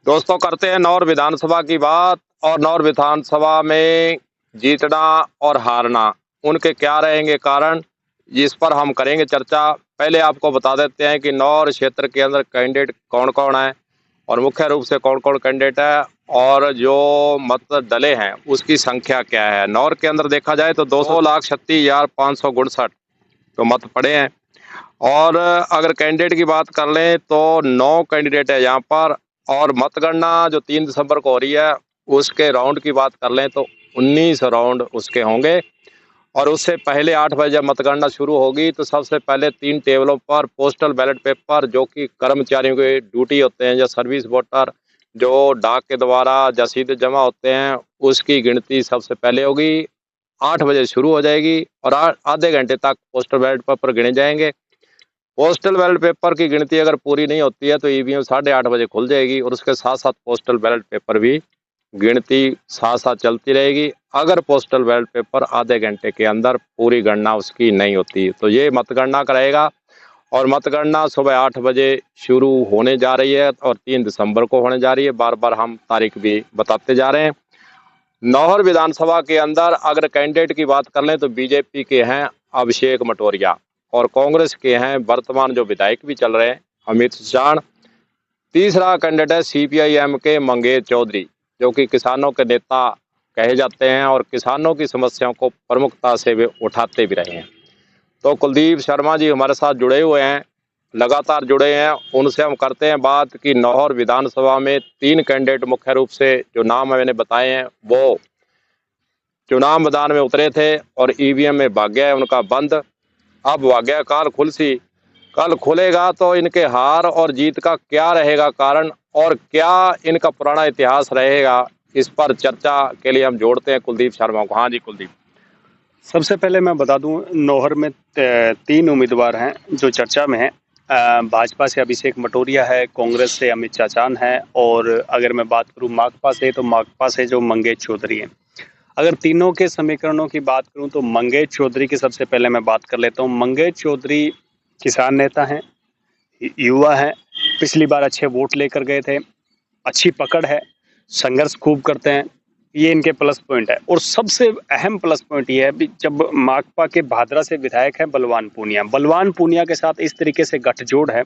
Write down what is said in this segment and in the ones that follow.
दोस्तों, करते हैं नौर विधानसभा की बात। और नौर विधानसभा में जीतना और हारना, उनके क्या रहेंगे कारण, इस पर हम करेंगे चर्चा। पहले आपको बता देते हैं कि नौर क्षेत्र के अंदर कैंडिडेट कौन कौन है और मुख्य रूप से कौन कौन कैंडिडेट है, और जो मत डले हैं उसकी संख्या क्या है। नौर के अंदर देखा जाए तो 2,36,559 तो मत पड़े हैं। और अगर कैंडिडेट की बात कर लें तो 9 कैंडिडेट है यहाँ पर। और मतगणना जो 3 दिसंबर को हो रही है, उसके राउंड की बात कर लें तो 19 राउंड उसके होंगे। और उससे पहले 8 बजे जब मतगणना शुरू होगी तो सबसे पहले 3 टेबलों पर पोस्टल बैलेट पेपर, जो कि कर्मचारियों के ड्यूटी होते हैं या सर्विस वोटर जो डाक के द्वारा या सीधे जमा होते हैं, उसकी गिनती सबसे पहले होगी। 8 बजे शुरू हो जाएगी और आधे घंटे तक पोस्टल बैलेट पेपर गिने जाएंगे। पोस्टल बैलेट पेपर की गिनती अगर पूरी नहीं होती है तो ईवीएम 8:30 बजे खुल जाएगी और उसके साथ साथ पोस्टल बैलेट पेपर भी गिनती साथ साथ चलती रहेगी। अगर पोस्टल बैलेट पेपर आधे घंटे के अंदर पूरी गणना उसकी नहीं होती तो ये मतगणना कराएगा। और मतगणना सुबह 8 बजे शुरू होने जा रही है और 3 दिसंबर को होने जा रही है। बार बार हम तारीख भी बताते जा रहे हैं। नौहर विधानसभा के अंदर अगर कैंडिडेट की बात कर लें तो बीजेपी के हैं अभिषेक मटोरिया, और कांग्रेस के हैं वर्तमान जो विधायक भी चल रहे हैं अमित शाह। तीसरा कैंडिडेट है सीपीआईएम के मंगेश चौधरी, जो कि किसानों के नेता कहे जाते हैं और किसानों की समस्याओं को प्रमुखता से वे उठाते भी रहे हैं। तो कुलदीप शर्मा जी हमारे साथ जुड़े हुए हैं, लगातार जुड़े हैं। उनसे हम करते हैं बात कि नौहर विधानसभा में 3 कैंडिडेट मुख्य रूप से जो नाम मैंने बताए हैं वो चुनाव मैदान में उतरे थे और ईवीएम में भाग्य है उनका बंद। अब भाग्य काल खुलसी कल खुलेगा तो इनके हार और जीत का क्या रहेगा कारण, और क्या इनका पुराना इतिहास रहेगा, इस पर चर्चा के लिए हम जोड़ते हैं कुलदीप शर्मा को। हाँ जी कुलदीप। सबसे पहले मैं बता दूं, नौहर में 3 उम्मीदवार हैं जो चर्चा में हैं। भाजपा से अभिषेक मटोरिया है, कांग्रेस से अमित चाचान है, और अगर मैं बात करूं माकपा से तो माकपा से जो मंगेश चौधरी हैं। अगर तीनों के समीकरणों की बात करूं तो मंगेश चौधरी की सबसे पहले मैं बात कर लेता हूं। मंगेश चौधरी किसान नेता हैं, युवा हैं, पिछली बार अच्छे वोट लेकर गए थे, अच्छी पकड़ है, संघर्ष खूब करते हैं। ये इनके प्लस पॉइंट है। और सबसे अहम प्लस पॉइंट ये है, जब माकपा के भादरा से विधायक है बलवान पूनिया के साथ इस तरीके से गठजोड़ है।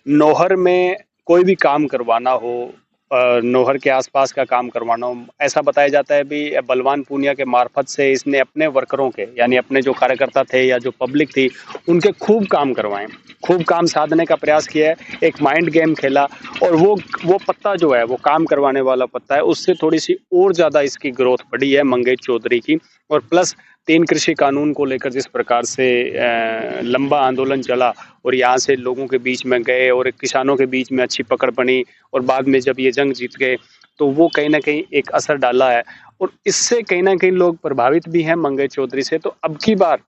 नौहर में कोई भी काम करवाना हो, नौहर के आसपास का काम करवाना हो, ऐसा बताया जाता है भी बलवान पूनिया के मार्फत से इसने अपने वर्करों के, यानी अपने जो कार्यकर्ता थे या जो पब्लिक थी, उनके खूब काम करवाए, खूब काम साधने का प्रयास किया है। एक माइंड गेम खेला और वो पत्ता जो है, वो काम करवाने वाला पत्ता है, उससे थोड़ी सी और ज्यादा इसकी ग्रोथ बढ़ी है मंगेश चौधरी की। और प्लस 3 कृषि कानून को लेकर जिस प्रकार से लंबा आंदोलन चला और यहाँ से लोगों के बीच में गए और किसानों के बीच में अच्छी पकड़ बनी, और बाद में जब ये जंग जीत गए तो वो कहीं ना कहीं एक असर डाला है। और इससे कहीं ना कहीं लोग प्रभावित भी हैं मंगेश चौधरी से। तो अब की बार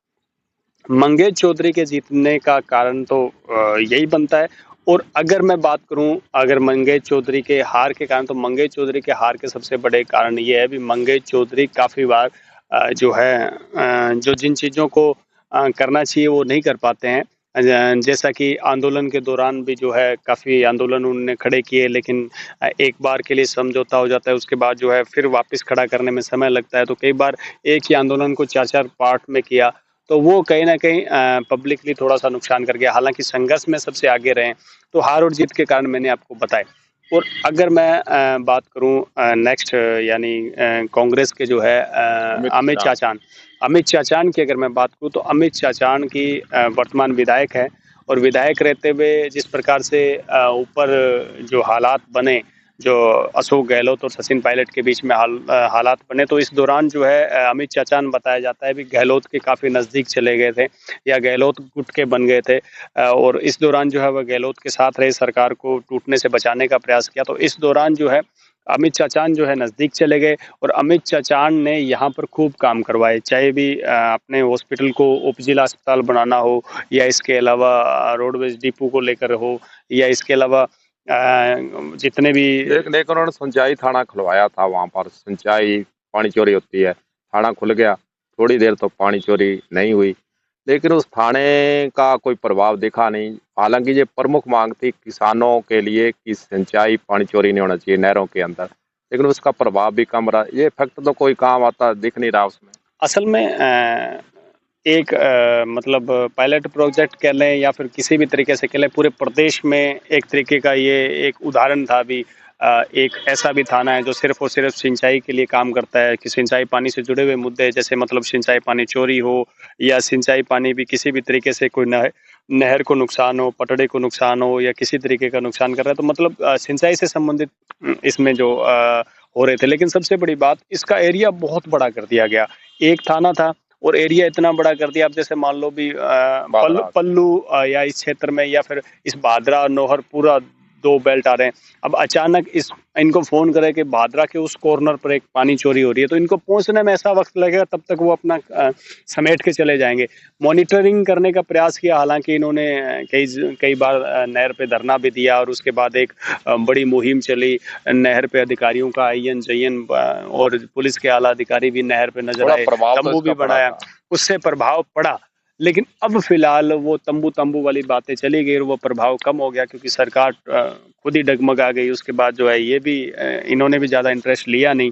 मंगेश चौधरी के जीतने का कारण तो यही बनता है। और अगर मैं बात करूं, अगर मंगेश चौधरी के हार के कारण, तो मंगेश चौधरी के हार के सबसे बड़े कारण ये है भी मंगेश चौधरी काफी बार जो है जो जिन चीजों को करना चाहिए वो नहीं कर पाते हैं। जैसा कि आंदोलन के दौरान भी जो है काफी आंदोलन उन्होंने खड़े किए, लेकिन एक बार के लिए समझौता हो जाता है, उसके बाद जो है फिर वापस खड़ा करने में समय लगता है। तो कई बार एक ही आंदोलन को 4-4 पार्ट में किया, तो वो कहीं ना कहीं पब्लिकली थोड़ा सा नुकसान कर गया। हालांकि संघर्ष में सबसे आगे रहे। तो हार और जीत के कारण मैंने आपको बताए। और अगर मैं बात करूं नेक्स्ट, यानी कांग्रेस के जो है अमित चाचान की अगर मैं बात करूं, तो अमित चाचान की वर्तमान विधायक है। और विधायक रहते हुए जिस प्रकार से ऊपर जो हालात बने, जो अशोक गहलोत और सचिन पायलट के बीच में हालात बने, तो इस दौरान जो है अमित चाचान बताया जाता है भी गहलोत के काफी नजदीक चले गए थे, या गहलोत गुट के बन गए थे। और इस दौरान जो है वह गहलोत के साथ रहे, सरकार को टूटने से बचाने का प्रयास किया। तो इस दौरान जो है अमित चाचान जो है नजदीक चले गए, और अमित चाचान ने यहाँ पर खूब काम करवाए, चाहे भी अपने हॉस्पिटल को उपजिला अस्पताल बनाना हो, या इसके अलावा रोडवेज डिपो को लेकर हो, या इसके अलावा जितने भी एक उन्होंने सिंचाई थाना खुलवाया था, वहां पर सिंचाई पानी चोरी होती है, थाना खुल गया, थोड़ी देर तो पानी चोरी नहीं हुई। लेकिन उस थाने का कोई प्रभाव दिखा नहीं। हालांकि ये प्रमुख मांग थी किसानों के लिए कि सिंचाई पानी चोरी नहीं होना चाहिए नहरों के अंदर, लेकिन उसका प्रभाव भी कम रहा। ये फैक्ट तो कोई काम आता दिख नहीं रहा उसमें। असल में एक मतलब पायलट प्रोजेक्ट कह लें या फिर किसी भी तरीके से कह लें, पूरे प्रदेश में एक तरीके का ये एक उदाहरण था। अभी एक ऐसा भी थाना है जो सिर्फ और सिर्फ सिंचाई के लिए काम करता है, कि सिंचाई पानी से जुड़े हुए मुद्दे, जैसे मतलब सिंचाई पानी चोरी हो या सिंचाई पानी भी किसी भी तरीके से कोई नहर को नुकसान हो, पटड़े को नुकसान हो या किसी तरीके का नुकसान कर रहा है, तो मतलब सिंचाई से संबंधित इसमें जो हो रहे थे। लेकिन सबसे बड़ी बात, इसका एरिया बहुत बड़ा कर दिया गया। एक थाना था और एरिया इतना बड़ा कर दिया। अब जैसे मान लो भी पल्लू या इस क्षेत्र में या फिर इस भादरा नौहर पूरा 2 बेल्ट आ रहे हैं। अब अचानक इनको फोन करे कि भादरा के उस कॉर्नर पर एक पानी चोरी हो रही है, तो इनको पहुंचने में ऐसा वक्त लगेगा, तब तक वो अपना समेट के चले जाएंगे। मॉनिटरिंग करने का प्रयास किया, हालांकि इन्होंने कई बार नहर पे धरना भी दिया और उसके बाद एक बड़ी मुहिम चली। नहर पे अधिकारियों का आईएन जयन और पुलिस के आला अधिकारी भी नहर पे नजर आए, तंबू भी बनाया, उससे प्रभाव पड़ा। लेकिन अब फिलहाल वो तंबू वाली बातें चली गई और वो प्रभाव कम हो गया, क्योंकि सरकार खुद ही डगमगा गई। उसके बाद जो है ये भी इन्होंने भी ज्यादा इंटरेस्ट लिया नहीं।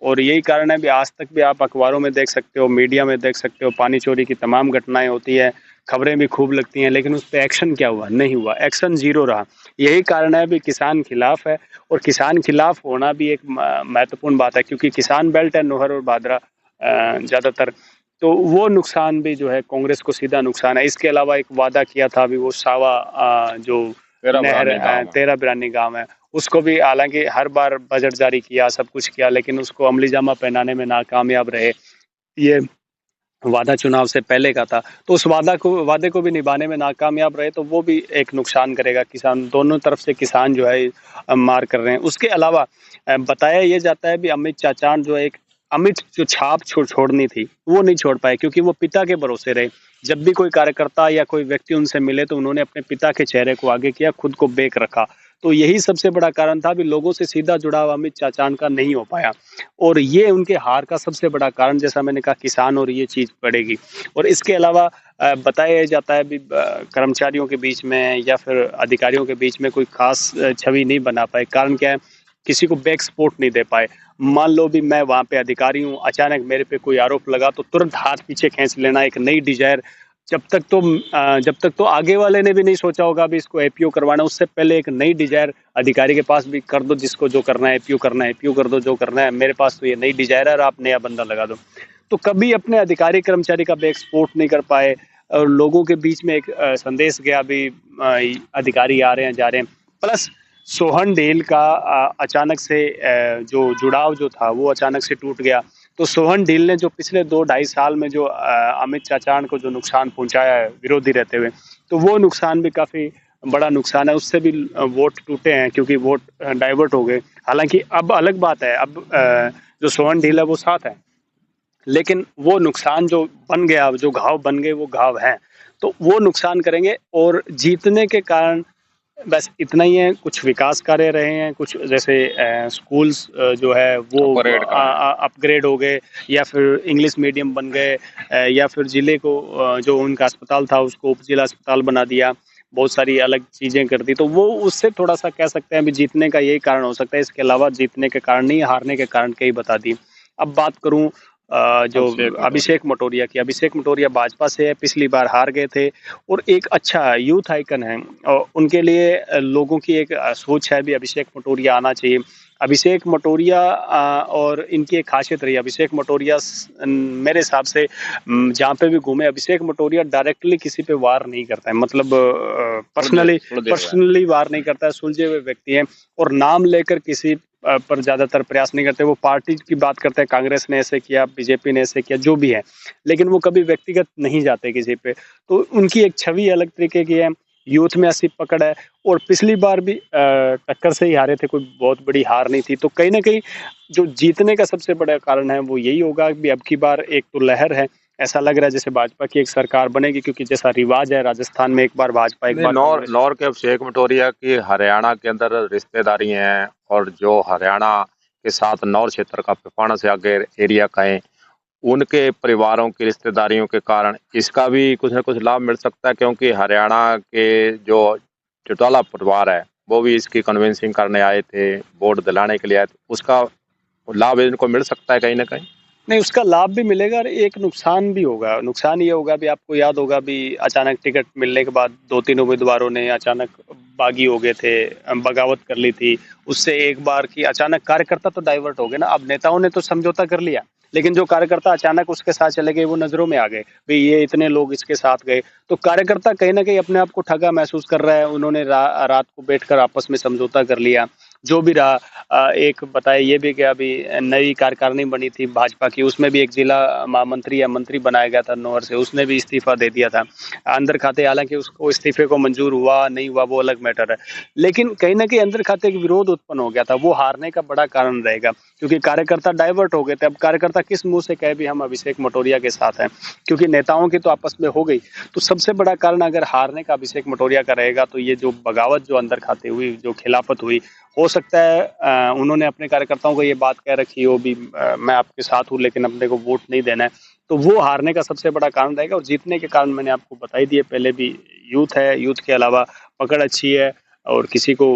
और यही कारण है भी, आज तक भी आप अखबारों में देख सकते हो, मीडिया में देख सकते हो, पानी चोरी की तमाम घटनाएं होती है, खबरें भी खूब लगती हैं, लेकिन उस पर एक्शन क्या हुआ? नहीं हुआ, एक्शन जीरो रहा। यही कारण है भी किसान खिलाफ है। और किसान खिलाफ होना भी एक महत्वपूर्ण बात है, क्योंकि किसान बेल्ट है नौहर और भादरा ज्यादातर, तो वो नुकसान भी जो है कांग्रेस को सीधा नुकसान है। इसके अलावा एक वादा किया था अभी, वो सावा जो नहर 13 बिरानी गांव है, उसको भी हालांकि हर बार बजट जारी किया, सब कुछ किया, लेकिन उसको अमली जामा पहनाने में नाकामयाब रहे। ये वादा चुनाव से पहले का था, तो उस वादे को भी निभाने में नाकामयाब रहे, तो वो भी एक नुकसान करेगा। किसान दोनों तरफ से किसान जो है मार कर रहे हैं। उसके अलावा बताया ये जाता है भी, अमित चाचान जो एक अमिट जो छाप छोड़नी थी वो नहीं छोड़ पाए, क्योंकि वो पिता के भरोसे रहे। जब भी कोई कार्यकर्ता या कोई व्यक्ति उनसे मिले तो उन्होंने अपने पिता के चेहरे को आगे किया, खुद को बेक रखा। तो यही सबसे बड़ा कारण था भी, लोगों से सीधा जुड़ाव अमित चाचान का नहीं हो पाया, और ये उनके हार का सबसे बड़ा कारण, जैसा मैंने कहा, किसान और ये चीज पड़ेगी। और इसके अलावा बताया जाता है भी, कर्मचारियों के बीच में या फिर अधिकारियों के बीच में कोई खास छवि नहीं बना पाए। कारण क्या है? किसी को बैक सपोर्ट नहीं दे पाए। मान लो भी मैं वहां पे अधिकारी हूँ, अचानक मेरे पे कोई आरोप लगा तो तुरंत हाथ पीछे खींच लेना, एक नई डिजायर। जब तक तो आगे वाले ने भी नहीं सोचा होगा भी इसको एपीओ करवाना, उससे पहले एक नई डिजायर अधिकारी के पास भी कर दो, जिसको जो करना है एपीओ करना है, एपीओ कर दो जो करना है, मेरे पास तो ये नई डिजायर है, आप नया बंदा लगा दो। तो कभी अपने अधिकारी कर्मचारी का बैक सपोर्ट नहीं कर पाए, और लोगों के बीच में एक संदेश गया भी, अधिकारी आ रहे हैं जा रहे हैं। प्लस सोहन डील का अचानक से जो जुड़ाव जो था वो अचानक से टूट गया। तो सोहन डील ने जो पिछले 2-2.5 साल में जो अमित चाचान को जो नुकसान पहुंचाया है विरोधी रहते हुए, तो वो नुकसान भी काफी बड़ा नुकसान है। उससे भी वोट टूटे हैं, क्योंकि वोट डाइवर्ट हो गए। हालांकि अब अलग बात है, अब जो सोहन डील है वो साथ है, लेकिन वो नुकसान जो बन गया, जो घाव बन गए वो घाव हैं, तो वो नुकसान करेंगे। और जीतने के कारण बस इतना ही है, कुछ विकास कार्य रहे हैं, कुछ जैसे स्कूल्स जो है वो अपग्रेड हो गए, या फिर इंग्लिश मीडियम बन गए, या फिर जिले को जो उनका अस्पताल था उसको उप जिला अस्पताल बना दिया, बहुत सारी अलग चीजें कर दी। तो वो उससे थोड़ा सा कह सकते हैं अभी जीतने का यही कारण हो सकता है। इसके अलावा जीतने के कारण नहीं, हारने के कारण कई बता दी। अब बात करूं जो अभिषेक मटोरिया की, अभिषेक मटोरिया भाजपा से है, पिछली बार हार गए थे, और एक अच्छा यूथ आइकन है, और उनके लिए लोगों की एक सोच है भी, अभिषेक मटोरिया आना चाहिए। अभिषेक मटोरिया और इनकी एक खासियत रही, अभिषेक मटोरिया मेरे हिसाब से जहाँ पे भी घूमे, अभिषेक मटोरिया डायरेक्टली किसी पे वार नहीं करता है, मतलब पर्सनली वार नहीं करता है, सुलझे हुए व्यक्ति हैं, और नाम लेकर किसी पर ज्यादातर प्रयास नहीं करते। वो पार्टी की बात करते हैं, कांग्रेस ने ऐसे किया, बीजेपी ने ऐसे किया, जो भी है, लेकिन वो कभी व्यक्तिगत नहीं जाते किसी पे। तो उनकी एक छवि अलग तरीके की है, यूथ में ऐसी पकड़ है। और पिछली बार भी टक्कर से ही हारे थे, कोई बहुत बड़ी हार नहीं थी। तो कहीं ना कहीं जो जीतने का सबसे बड़ा कारण है वो यही होगा कि अब की बार एक तो लहर है, ऐसा लग रहा है जैसे भाजपा की एक सरकार बनेगी, क्योंकि जैसा रिवाज है राजस्थान में, एक बार भाजपा एक बार नौर के अभिषेक मटोरिया की हरियाणा के अंदर रिश्तेदारी हैं, और जो हरियाणा के साथ नौर क्षेत्र का पिपाणा से आगे एरिया का है, उनके परिवारों की रिश्तेदारियों के कारण इसका भी कुछ न कुछ लाभ मिल सकता है, क्योंकि हरियाणा के जो चौटाला परिवार है वो भी इसकी कन्विंसिंग करने आए थे, वोट दिलाने के लिए आए थे, उसका लाभ इनको मिल सकता है कहीं ना कहीं। नहीं, उसका लाभ भी मिलेगा और एक नुकसान भी होगा। नुकसान ये होगा, भी आपको याद होगा भी अचानक टिकट मिलने के बाद 2-3 उम्मीदवारों ने अचानक बागी हो गए थे, बगावत कर ली थी। उससे एक बार की अचानक कार्यकर्ता तो डाइवर्ट हो गए ना। अब नेताओं ने तो समझौता कर लिया, लेकिन जो कार्यकर्ता अचानक उसके साथ चले गए वो नज़रों में आ गए, भई ये इतने लोग इसके साथ गए। तो कार्यकर्ता कहीं न कहीं अपने आप को ठगा महसूस कर रहा है। उन्होंने रात को बैठकर आपस में समझौता कर लिया। जो भी रहा, एक बताया ये भी कि अभी नई कार्यकारिणी बनी थी भाजपा की, उसमें भी एक जिला महामंत्री या मंत्री बनाया गया था नौहर से, उसने भी इस्तीफा दे दिया था। अंदर खाते हालाँकि उसको इस्तीफे को मंजूर हुआ, नहीं हुआ वो अलग मैटर है। लेकिन कहीं न कहीं अंदर खाते एक विरोध उत्पन्न हो गया था, वो हारने का बड़ा कारण रहेगा, क्योंकि कार्यकर्ता डाइवर्ट हो गए थे। अब कार्यकर्ता किस मुँह से कहे भी हम अभिषेक मटोरिया के साथ हैं, क्योंकि नेताओं की तो आपस में हो गई। तो सबसे बड़ा कारण अगर हारने का अभिषेक मटोरिया का रहेगा, तो ये जो बगावत जो अंदर खाते हुई, जो खिलाफत हुई, हो सकता है उन्होंने अपने कार्यकर्ताओं को ये बात कह रखी हो भी, मैं आपके साथ हूँ लेकिन अपने को वोट नहीं देना है। तो वो हारने का सबसे बड़ा कारण रहेगा। और जीतने के कारण मैंने आपको बता ही दिए पहले भी, यूथ है, यूथ के अलावा पकड़ अच्छी है और किसी को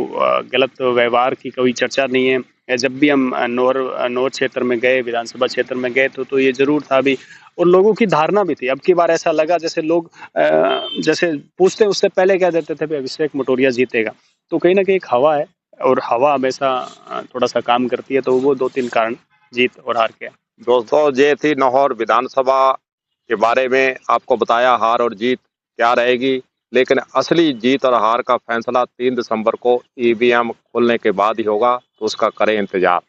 गलत व्यवहार की कोई चर्चा नहीं है। जब भी हम नौर क्षेत्र में गए, विधानसभा क्षेत्र में गए तो ये ज़रूर था भी, और लोगों की धारणा भी थी। अब की बार ऐसा लगा जैसे लोग जैसे पूछते उससे पहले कह देते थे, अभिषेक मटोरिया जीतेगा। तो कहीं न कहीं एक हवा है, और हवा हमेशा थोड़ा-सा काम करती है, तो वो 2-3 कारण जीत और हार के हैं। दोस्तों, ये थी नौहर विधानसभा के बारे में आपको बताया हार और जीत क्या रहेगी, लेकिन असली जीत और हार का फैसला 3 दिसंबर को ईवीएम खुलने के बाद ही होगा, तो उसका करें इंतजार।